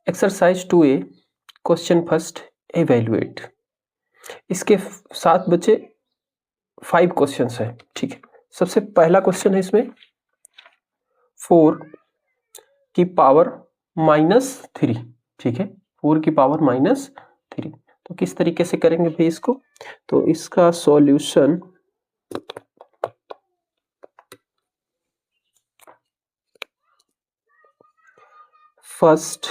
Exercise 2A question first evaluate. इसके 7 बचे 5 questions हैं। ठीक है, सबसे पहला क्वेश्चन है इसमें 4 की पावर -3। ठीक है, 4 की पावर -3। तो किस तरीके से करेंगे भाई इसको? तो इसका सॉल्यूशन फर्स्ट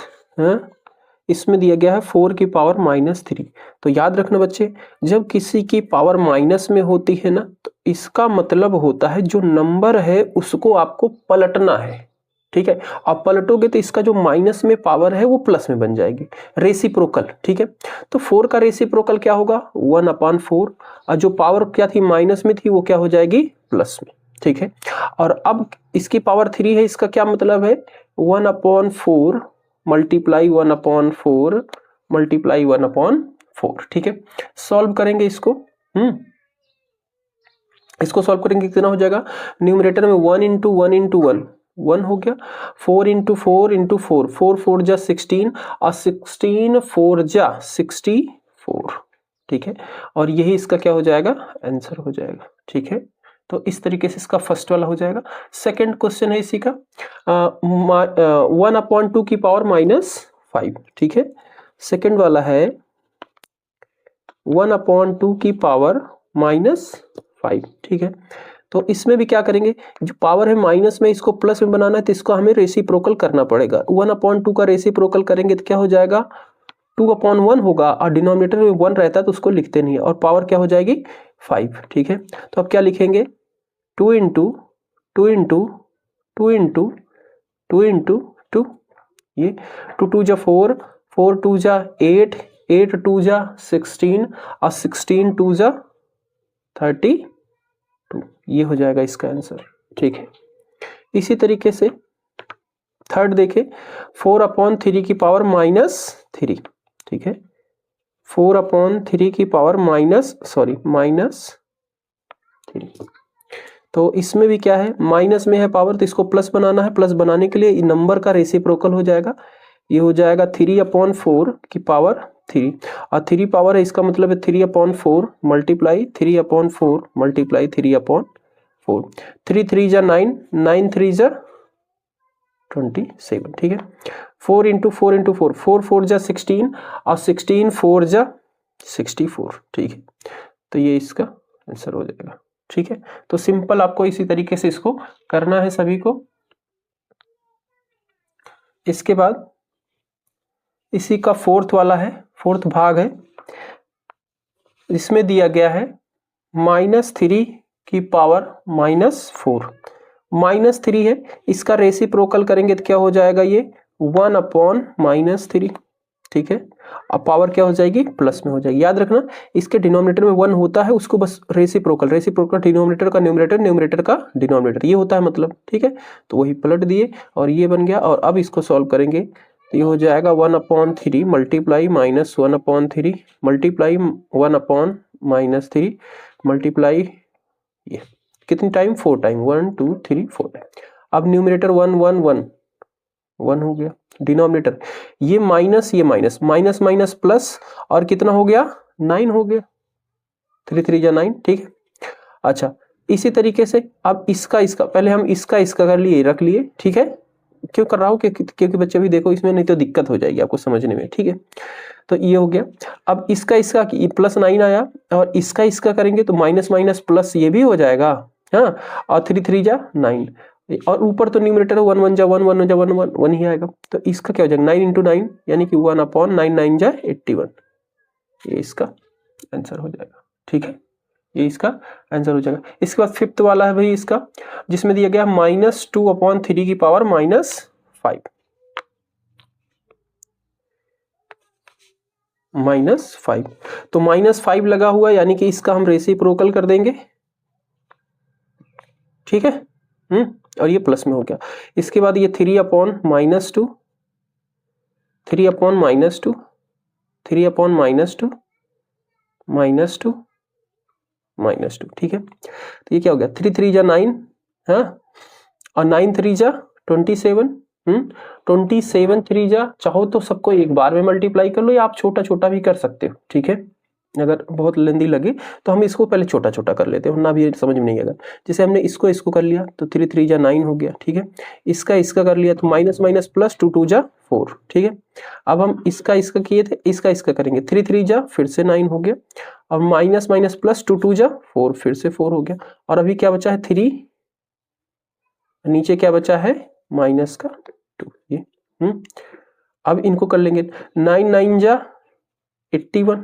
इसमें दिया गया है 4 की पावर -3। तो याद रखना बच्चे, जब किसी की पावर माइनस में होती है ना, तो इसका मतलब होता है जो नंबर है उसको आपको पलटना है। ठीक है, आप पलटोगे तो इसका जो माइनस में पावर है वो प्लस में बन जाएगी, रेसिप्रोकल। ठीक है, तो 4 का रेसिप्रोकल क्या होगा? 1/4। और जो पावर क्या थी माइनस में थी वो क्या हो जाएगी? प्लस में। ठीक है, और अब इसकी पावर 3 है, इसका क्या मतलब है? 1/4 मल्टीप्लाई 1/4 मल्टीप्लाई 1/4। ठीक है, सॉल्व करेंगे इसको। इसको सॉल्व करेंगे कितना हो जाएगा? न्यूमरेटर में 1 इंटू 1 इंटू 1 1 हो गया, 4 इंटू 4 इंटू 4 4 4 जा 16 और 16 4 जा 64। ठीक है, और यही इसका क्या हो जाएगा? आंसर हो जाएगा। ठीक है, तो इस तरीके से इसका फर्स्ट वाला हो जाएगा। सेकंड क्वेश्चन है इसी का 1/2 की पावर -5। ठीक है, सेकंड वाला है 1/2 की पावर -5। ठीक है, तो इसमें भी क्या करेंगे? जो पावर है माइनस में इसको प्लस में बनाना है, तो इसको हमें रेसिप्रोकल करना पड़ेगा। 1/2 का रेसिप्रोकल करेंगे तो क्या हो जाएगा? 2/1 होगा, और डिनोमिनेटर में 1 रहता है तो उसको लिखते नहीं है, और पावर क्या हो जाएगी? 5। ठीक है, तो अब क्या लिखेंगे? 2 इंटू 2 इंटू 2 इंटू 2 इंटू 2, ये 2 2 जा 4 4 2 जा 8 8 2 जा 16 और 16 2 जा 32। ये हो जाएगा इसका आंसर। ठीक है, इसी तरीके से थर्ड देखें 4/3 की पावर -3। ठीक है, 4/3 की पावर -3। तो इसमें भी क्या है? माइनस में है पावर, तो इसको प्लस बनाना है। प्लस बनाने के लिए नंबर का रेसिप्रोकल हो जाएगा, ये हो जाएगा 3/4 की पावर 3, और 3 पावर है, इसका मतलब है 3/4 मल्टीप्लाई 3/4 मल्टीप्लाई 3/4। 3 3 जा 9 9 3 जा 27। ठीक है, 4 इंटू 4 इंटू 4 4 4 जा 16 और 16 4 जा 64। ठीक है, तो ये इसका आंसर हो जाएगा। ठीक है, तो सिंपल आपको इसी तरीके से इसको करना है सभी को। इसके बाद इसी का फोर्थ वाला है, फोर्थ भाग है। इसमें दिया गया है -3 की पावर -4। -3 है, इसका रेसिप्रोकल करेंगे तो क्या हो जाएगा? ये 1/-3। ठीक है, अब पावर क्या हो जाएगी? प्लस में हो जाएगी। याद रखना, इसके डिनोमिनेटर में 1 होता है, उसको बस रेसिप्रोकल डिनोमिनेटर का न्यूमरेटर, न्यूमरेटर का डिनोमिनेटर, ये होता है मतलब। ठीक है, तो वही पलट दिए और ये बन गया। और अब इसको सॉल्व करेंगे तो ये हो जाएगा 1/3 मल्टीप्लाई -1/3 मल्टीप्लाई 1/-3 मल्टीप्लाई ये कितनी टाइम? 4 time, 1 2 3 4 time. अब न्यूमरेटर 1 1 1 1 हो गया, डिनोमिनेटर ये माइनस माइनस माइनस प्लस, और कितना हो गया? 9 हो गया, 3 3 जा 9। ठीक है, अच्छा इसी तरीके से अब इसका पहले हम इसका कर लिए, रख लिए। ठीक है, क्यों कर रहा हूं? क्योंकि बच्चे भी देखो इसमें, नहीं तो दिक्कत हो जाएगी आपको समझने में। ठीक है, तो ये हो गया। अब इसका +9 आया, और इसका करेंगे तो माइनस माइनस प्लस ये भी हो जाएगा। हाँ, और 3 3 जा 9, और ऊपर तो न्यूमरेटर 1 1 जा 1 1 जा 1 1 1 ही आएगा। तो इसका क्या हो जाएगा? 9 इंटू 9 यानी कि 1/9 9 जा 81। ये इसका आंसर हो जाएगा। ठीक है, ये इसका आंसर हो जाएगा। इसके बाद फिफ्थ वाला है भाई इसका, जिसमें दिया गया -2/3 की पावर -5। -5, तो -5 लगा हुआ, यानी कि इसका हम रेसिप्रोकल कर देंगे। ठीक है, और ये प्लस में हो गया। इसके बाद ये 3/-2 3/-2 3/-2 -2 ठीक है, तो ये क्या हो गया? 3 3 जा 9, हाँ, और 9 3 जा 27 27 3 जा, चाहो तो सबको एक बार में मल्टीप्लाई कर लो या आप छोटा छोटा भी कर सकते हो, ठीक है। अगर बहुत लेंदी लगे तो हम इसको पहले छोटा छोटा कर लेते हैं, वरना भी समझ में नहीं आएगा। जैसे हमने इसको कर लिया तो 3 3 जा 9 हो गया, ठीक है। इसका कर लिया तो माइनस माइनस प्लस 2 2 जा 4, ठीक है। अब हम इसका किए थे, इसका करेंगे, 3 3 जा फिर से 9 हो गया, और माइनस माइनस प्लस 2 2 जा 4 फिर से 4 हो गया, और अभी क्या बचा है 3, नीचे क्या बचा है माइनस का 2, ये अब इनको कर लेंगे, 9 9 जा 81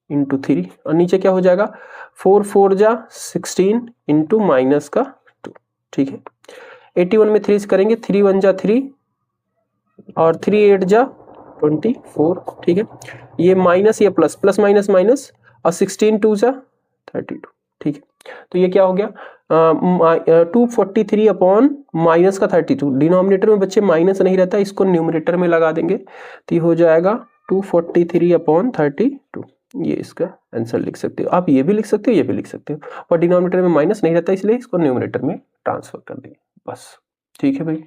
इंटू 3, और नीचे क्या हो जाएगा 4 4 जा 16 इंटू माइनस का 2, ठीक है। 81 में 3 करेंगे, 3 1 जा 3 और 3 8 जा 24, ठीक है। ये माइनस, ये प्लस, प्लस माइनस माइनस, और 16 2 जा 32, ठीक है। तो ये क्या हो गया 243 अपॉन माइनस का 32। डिनोमिनेटर में बच्चे माइनस नहीं रहता, इसको न्यूमरेटर में लगा देंगे तो ये हो जाएगा 243 अपॉन 32। ये इसका आंसर लिख सकते हो, आप ये भी लिख सकते हो, ये भी लिख सकते हो, और डिनोमिनेटर में माइनस नहीं रहता इसलिए इसको न्यूमरेटर में ट्रांसफर कर देंगे, बस, ठीक है भाई।